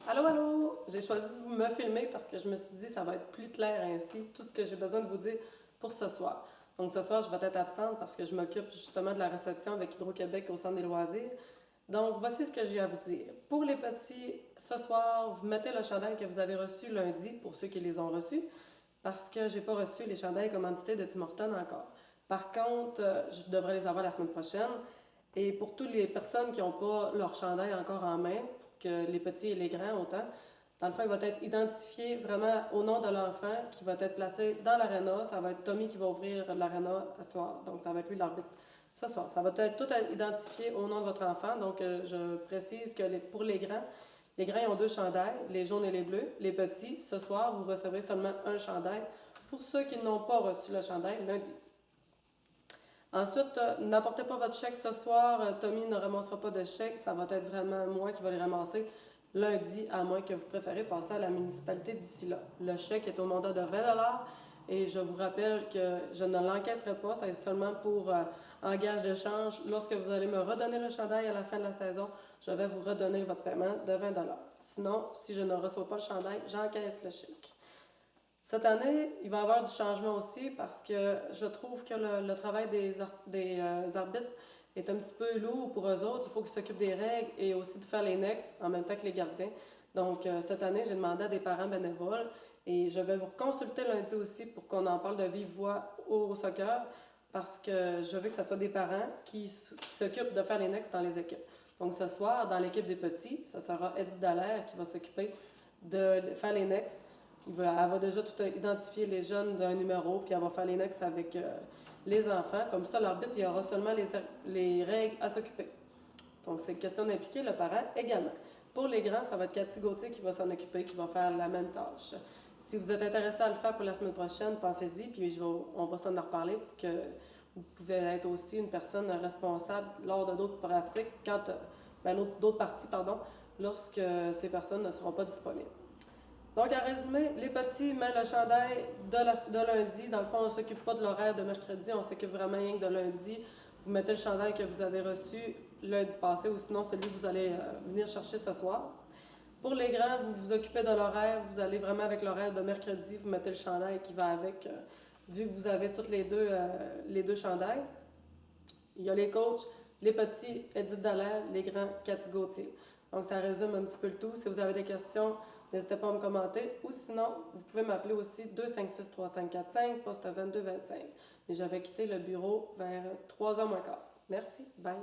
Allô, allô! J'ai choisi de me filmer parce que je me suis dit que ça va être plus clair ainsi, tout ce que j'ai besoin de vous dire pour ce soir. Donc ce soir, je vais être absente parce que je m'occupe justement de la réception avec Hydro-Québec au Centre des loisirs. Donc voici ce que j'ai à vous dire. Pour les petits, ce soir, vous mettez le chandail que vous avez reçu lundi, pour ceux qui les ont reçus, parce que j'ai pas reçu les chandails commandités de Tim Hortons encore. Par contre, je devrais les avoir la semaine prochaine. Et pour toutes les personnes qui n'ont pas leur chandail encore en main, que les petits et les grands autant, dans le fond, il va être identifié vraiment au nom de l'enfant qui va être placé dans l'aréna. Ça va être Tommy qui va ouvrir l'aréna ce soir. Donc, ça va être lui l'arbitre ce soir. Ça va être tout identifié au nom de votre enfant. Donc, je précise que pour les grands ils ont deux chandails, les jaunes et les bleus. Les petits, ce soir, vous recevrez seulement un chandail. Pour ceux qui n'ont pas reçu le chandail, lundi. Ensuite, n'apportez pas votre chèque ce soir. Tommy ne ramassera pas de chèque. Ça va être vraiment moi qui vais les ramasser lundi, à moins que vous préférez passer à la municipalité d'ici là. Le chèque est au montant de 20 et je vous rappelle que je ne l'encaisserai pas. C'est seulement pour en gage de change. Lorsque vous allez me redonner le chandail à la fin de la saison, je vais vous redonner votre paiement de 20 Sinon, si je ne reçois pas le chandail, j'encaisse le chèque. Cette année, il va y avoir du changement aussi parce que je trouve que le travail des arbitres est un petit peu lourd pour eux autres. Il faut qu'ils s'occupent des règles et aussi de faire les next en même temps que les gardiens. Donc, cette année, j'ai demandé à des parents bénévoles et je vais vous consulter lundi aussi pour qu'on en parle de vive voix au soccer parce que je veux que ce soit des parents qui s'occupent de faire les next dans les équipes. Donc, ce soir, dans l'équipe des petits, ce sera Eddie Dallaire qui va s'occuper de faire les next. Elle va déjà tout identifier les jeunes d'un numéro, puis elle va faire les next avec les enfants. Comme ça, l'arbitre, il aura seulement les règles à s'occuper. Donc, c'est une question d'impliquer le parent également. Pour les grands, ça va être Cathy Gauthier qui va s'en occuper, qui va faire la même tâche. Si vous êtes intéressé à le faire pour la semaine prochaine, pensez-y, puis on va s'en reparler pour que vous pouvez être aussi une personne responsable lors de d'autres pratiques, d'autres parties, lorsque ces personnes ne seront pas disponibles. Donc, à résumer, les petits mettent le chandail de lundi. Dans le fond, on ne s'occupe pas de l'horaire de mercredi, on s'occupe vraiment rien que de lundi. Vous mettez le chandail que vous avez reçu lundi passé ou sinon celui que vous allez venir chercher ce soir. Pour les grands, vous vous occupez de l'horaire, vous allez vraiment avec l'horaire de mercredi, vous mettez le chandail qui va avec, vu que vous avez toutes les deux chandails. Il y a les coachs, les petits, Edith Dallaire, les grands, Cathy Gauthier. Donc, ça résume un petit peu le tout. Si vous avez des questions, n'hésitez pas à me commenter. Ou sinon, vous pouvez m'appeler aussi 256-3545, poste 2225. Mais j'avais quitté le bureau vers 3h moins quart. Merci. Bye.